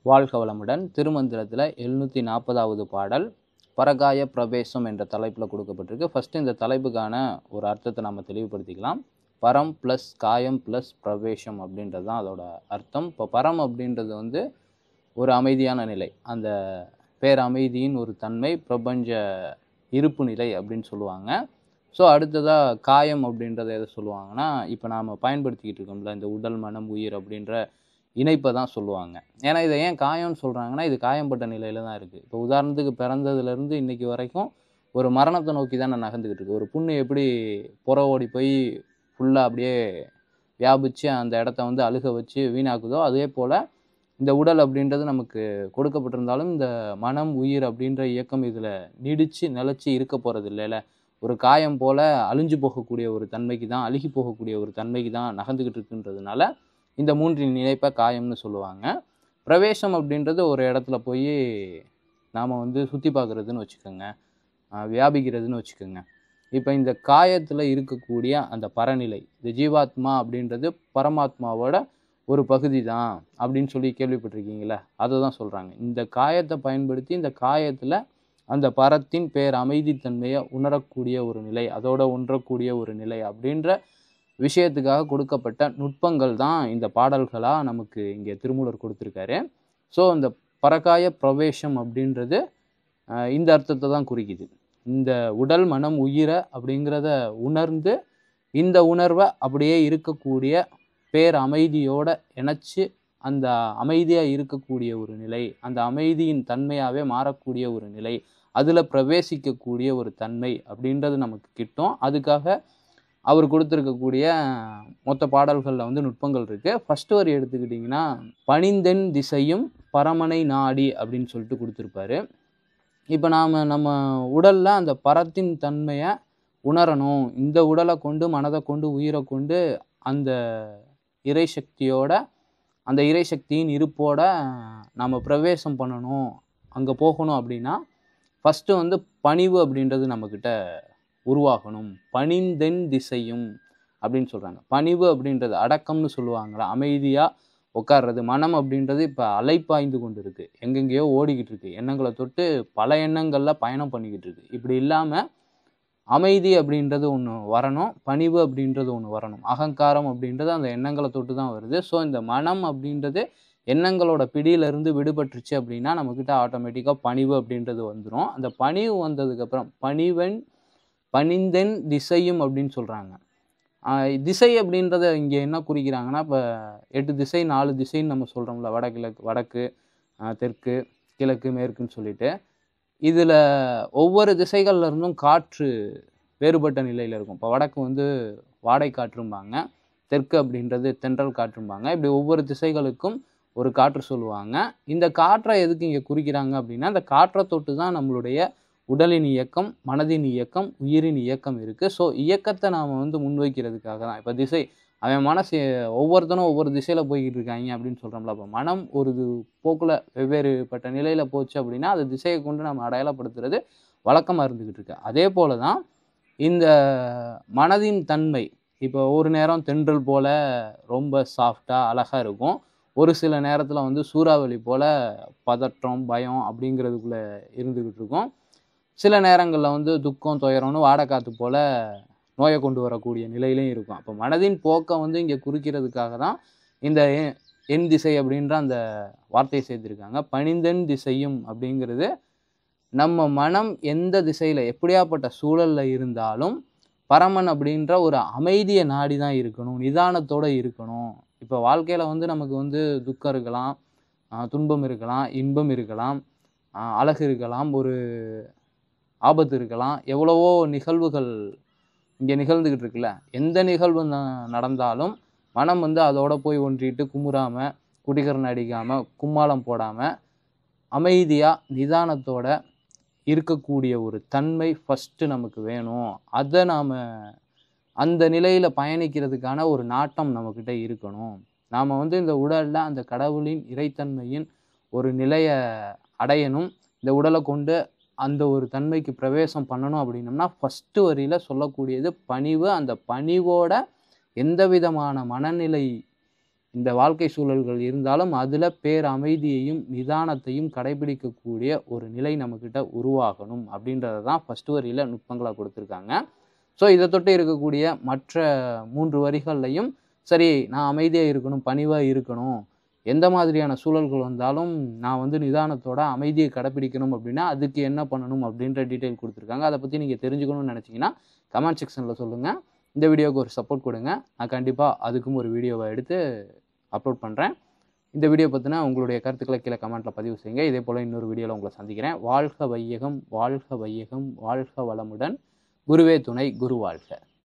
வாழ்க வளமுடன். திருமந்திரத்தில் 740வது பாடல் பரகாய பிரவேசம் என்ற தலைப்பில் கொடுக்கப்பட்டிருக்கு. ஃபஸ்ட்டு இந்த தலைப்புக்கான ஒரு அர்த்தத்தை நம்ம தெளிவுபடுத்திக்கலாம். பரம் ப்ளஸ் காயம் ப்ளஸ் பிரவேசம் அப்படின்றது தான் அதோட அர்த்தம். இப்போ பரம் அப்படின்றது ஒரு அமைதியான நிலை, அந்த பேரமைதியின் ஒரு தன்மை, பிரபஞ்ச இருப்பு நிலை அப்படின்னு சொல்லுவாங்க. ஸோ அடுத்ததாக காயம் அப்படின்றத எதை சொல்லுவாங்கன்னா, இப்போ நாம் பயன்படுத்திக்கிட்டு இருக்கோம்ல இந்த உடல் மனம் உயிர் அப்படின்ற இணைப்பை தான் சொல்லுவாங்க. ஏன்னா இதை ஏன் காயம்னு சொல்கிறாங்கன்னா, இது காயம்பட்ட நிலையில் தான் இருக்குது. இப்போ உதாரணத்துக்கு பிறந்ததுலேருந்து இன்றைக்கி வரைக்கும் ஒரு மரணத்தை நோக்கி தான் நான் நகர்ந்துக்கிட்டு இருக்கு. ஒரு புண்ணு எப்படி புற ஓடி போய் ஃபுல்லாக அப்படியே வியாபித்து அந்த இடத்த அழுக வச்சு வீணாக்குதோ, அதே போல் இந்த உடல் அப்படின்றது நமக்கு கொடுக்கப்பட்டிருந்தாலும் இந்த மனம் உயிர் அப்படின்ற இயக்கம் இதில் நீடித்து நிலச்சி இருக்க போகிறது இல்லைல்ல. ஒரு காயம் போல் அழிஞ்சு போகக்கூடிய ஒரு தன்மைக்கு தான், அழுகி போகக்கூடிய ஒரு தன்மைக்கு தான் நகர்ந்துக்கிட்டு இருக்குன்றதுனால இந்த மூன்றின் இணைப்பை காயம்னு சொல்லுவாங்க. பிரவேசம் அப்படின்றது ஒரு இடத்துல போய் நாம் சுற்றி பார்க்குறதுன்னு வச்சுக்கோங்க, வியாபிக்கிறதுன்னு வச்சுக்கோங்க. இப்போ இந்த காயத்தில் இருக்கக்கூடிய அந்த பரநிலை, இந்த ஜீவாத்மா அப்படின்றது பரமாத்மாவோட ஒரு பகுதி தான் அப்படின்னு சொல்லி கேள்விப்பட்டிருக்கீங்களா? அதை தான் சொல்கிறாங்க. இந்த காயத்தை பயன்படுத்தி இந்த காயத்தில் அந்த பரத்தின் பேர் அமைதித்தன்மையை உணரக்கூடிய ஒரு நிலை, அதோட ஒன்றக்கூடிய ஒரு நிலை அப்படின்ற விஷயத்துக்காக கொடுக்கப்பட்ட நுட்பங்கள் தான் இந்த பாடல்களாக நமக்கு இங்கே திருமூலர் கொடுத்துருக்காரு. ஸோ இந்த பரகாய பிரவேசம் அப்படின்றது இந்த அர்த்தத்தை தான் குறிக்குது. இந்த உடல் மனம் உயிரை அப்படிங்கிறத உணர்ந்து இந்த உணர்வை அப்படியே இருக்கக்கூடிய பேர் அமைதியோடு இணைச்சி அந்த அமைதியாக இருக்கக்கூடிய ஒரு நிலை, அந்த அமைதியின் தன்மையாகவே மாறக்கூடிய ஒரு நிலை, அதில் பிரவேசிக்கக்கூடிய ஒரு தன்மை அப்படின்றது நமக்கு கிட்டும். அதுக்காக அவர் கொடுத்துருக்கக்கூடிய மொத்த பாடல்களில் நுட்பங்கள் இருக்குது. ஃபஸ்ட்டு வரி எடுத்துக்கிட்டிங்கன்னா, பணிந்தென் திசையும் பரமனை நாடி அப்படின்னு சொல்லிட்டு கொடுத்துருப்பாரு. இப்போ நம்ம உடலில் அந்த பரத்தின் தன்மையை உணரணும், இந்த உடலை கொண்டு மனதை கொண்டு உயிரை கொண்டு அந்த இறைசக்தியோட, அந்த இறைசக்தியின் இருப்போட நம்ம பிரவேசம் பண்ணணும், அங்கே போகணும் அப்படின்னா ஃபஸ்ட்டு பணிவு அப்படின்றது நம்மக்கிட்ட உருவாகணும். பணிந்தென் திசையும் அப்படின்னு சொல்கிறாங்க. பணிவு அப்படின்றது அடக்கம்னு சொல்லுவாங்களா, அமைதியாக உட்கார்றது. மனம் அப்படின்றது இப்போ அலைப்பாய்ந்து கொண்டு இருக்குது, எங்கெங்கேயோ ஓடிக்கிட்டு இருக்குது, எண்ணங்களை தொட்டு பல எண்ணங்களில் பயணம் பண்ணிக்கிட்டு இருக்குது. இப்படி இல்லாமல் அமைதி அப்படின்றது ஒன்று வரணும், பணிவு அப்படின்றது ஒன்று வரணும். அகங்காரம் அப்படின்றது அந்த எண்ணங்களை தொட்டு தான் வருது. ஸோ இந்த மனம் அப்படின்றது எண்ணங்களோட பிடியிலிருந்து விடுபட்டுருச்சு அப்படின்னா நம்மக்கிட்ட ஆட்டோமேட்டிக்காக பணிவு அப்படின்றது வந்துடும். அந்த பணிவு வந்ததுக்கப்புறம் பணிந்தென் திசையும் அப்படின்னு சொல்கிறாங்க. திசை அப்படின்றத இங்கே என்ன குறிக்கிறாங்கன்னா, இப்போ 8 திசை 4 திசைன்னு நம்ம சொல்கிறோம்ல, வடக்கு தெற்கு கிழக்கு மேற்குன்னு சொல்லிட்டு. இதில் ஒவ்வொரு திசைகள்ல இருந்தும் காற்று வேறுபட்ட நிலையில் இருக்கும். இப்போ வடக்கு வாடை காற்றும்பாங்க, தெற்கு அப்படின்றது தென்றல் காற்றும்பாங்க. இப்படி ஒவ்வொரு திசைகளுக்கும் ஒரு காற்று சொல்லுவாங்க. இந்த காற்றை எதுக்கு இங்கே குறிக்கிறாங்க அப்படின்னா, அந்த காற்றை தொட்டு தான் நம்மளுடைய உடலின் இயக்கம், மனதின் இயக்கம், உயிரின் இயக்கம் இருக்குது. ஸோ இயக்கத்தை நாம் முன்வைக்கிறதுக்காக தான். இப்போ திசை, அவன் மனசு ஒவ்வொருத்தனும் ஒவ்வொரு திசையில் போய்கிட்டு இருக்காங்க அப்படின்னு சொல்கிறோம்ல. அப்போ மனம் ஒரு போக்கில் வெவ்வேறுபட்ட நிலையில் போச்சு அப்படின்னா அது திசையை கொண்டு நம்ம அடையாளப்படுத்துறது வழக்கமாக இருந்துக்கிட்டு இருக்கு. அதே போல் தான் இந்த மனதின் தன்மை. இப்போ ஒரு நேரம் தென்றல் போல் ரொம்ப சாஃப்டாக அழகாக இருக்கும், ஒரு சில நேரத்தில் சூறாவளி போல் பதற்றம் பயம் அப்படிங்கிறதுக்குள்ளே இருந்துக்கிட்டு இருக்கும். சில நேரங்களில் துக்கம் துயரம்னு வாடைக்காற்று போல் நோயை கொண்டு வரக்கூடிய நிலையிலையும் இருக்கும். அப்போ மனதின் போக்கை இங்கே குறிக்கிறதுக்காக தான் இந்த என் திசை அப்படின்ற அந்த வார்த்தையை சேர்த்துருக்காங்க. பணிந்தென் திசையும் அப்படிங்கிறது நம்ம மனம் எந்த திசையில் எப்படியாப்பட்ட சூழலில் இருந்தாலும் பரமன் அப்படின்ற ஒரு அமைதியை நாடி தான் இருக்கணும், நிதானத்தோடு இருக்கணும். இப்போ வாழ்க்கையில் நமக்கு துக்கம் இருக்கலாம், துன்பம் இருக்கலாம், இன்பம் இருக்கலாம், அழகு இருக்கலாம், ஒரு ஆபத்து இருக்கலாம், எவ்வளவோ நிகழ்வுகள் இங்கே நிகழ்ந்துக்கிட்டு இருக்குல்ல. எந்த நிகழ்வு நடந்தாலும் மனம் அதோட போய் ஒன்றிட்டு குமுறாமல், குடிகரன் அடிக்காமல், கும்மாளம் போடாமல் அமைதியாக நிதானத்தோட இருக்கக்கூடிய ஒரு தன்மை ஃபஸ்ட்டு நமக்கு வேணும். அதை நாம் அந்த நிலையில் பயணிக்கிறதுக்கான ஒரு நாட்டம் நம்மக்கிட்ட இருக்கணும். நாம் இந்த உடலில் அந்த கடவுளின் இறைத்தன்மையின் ஒரு நிலையை அடையணும், இந்த உடலை கொண்டு அந்த ஒரு தன்மைக்கு பிரவேசம் பண்ணணும் அப்படின்னம்னா ஃபஸ்ட்டு வரியில் சொல்லக்கூடியது பணிவு. அந்த பணிவோட எந்த விதமான மனநிலை இந்த வாழ்க்கை சூழல்கள் இருந்தாலும் அதில் பேரமைதியையும் நிதானத்தையும் கடைபிடிக்கக்கூடிய ஒரு நிலை நம்மக்கிட்ட உருவாகணும் அப்படின்றத தான் ஃபஸ்ட்டு வரியில் நுட்பங்களாக கொடுத்துருக்காங்க. ஸோ இதை தொட்டு இருக்கக்கூடிய மற்ற 3 வரிகள்லையும் சரி நான் அமைதியாக இருக்கணும், பணிவாக இருக்கணும், எந்த மாதிரியான சூழல்கள் வந்தாலும் நான் வந்து நிதானத்தோட அமைதியை கடைப்பிடிக்கணும் அப்படின்னா அதுக்கு என்ன பண்ணணும் அப்படின்ற டீட்டெயில் கொடுத்துருக்காங்க. அதை பற்றி நீங்கள் தெரிஞ்சுக்கணும்னு நினச்சிங்கன்னா கமெண்ட் செக்ஷனில் சொல்லுங்கள். இந்த வீடியோவுக்கு ஒரு சப்போர்ட் கொடுங்க. நான் கண்டிப்பாக அதுக்கும் ஒரு வீடியோவை எடுத்து அப்லோட் பண்ணுறேன். இந்த வீடியோ பற்றின உங்களுடைய கருத்துக்களை கீழே கமெண்ட்டில் பதிவு செய்யுங்க. இதே போல் இன்னொரு வீடியோவில் உங்களை சந்திக்கிறேன். வாழ்க வையகம், வாழ்க வையகம், வாழ்க வளமுடன். குருவே துணை, குரு வாழ்க.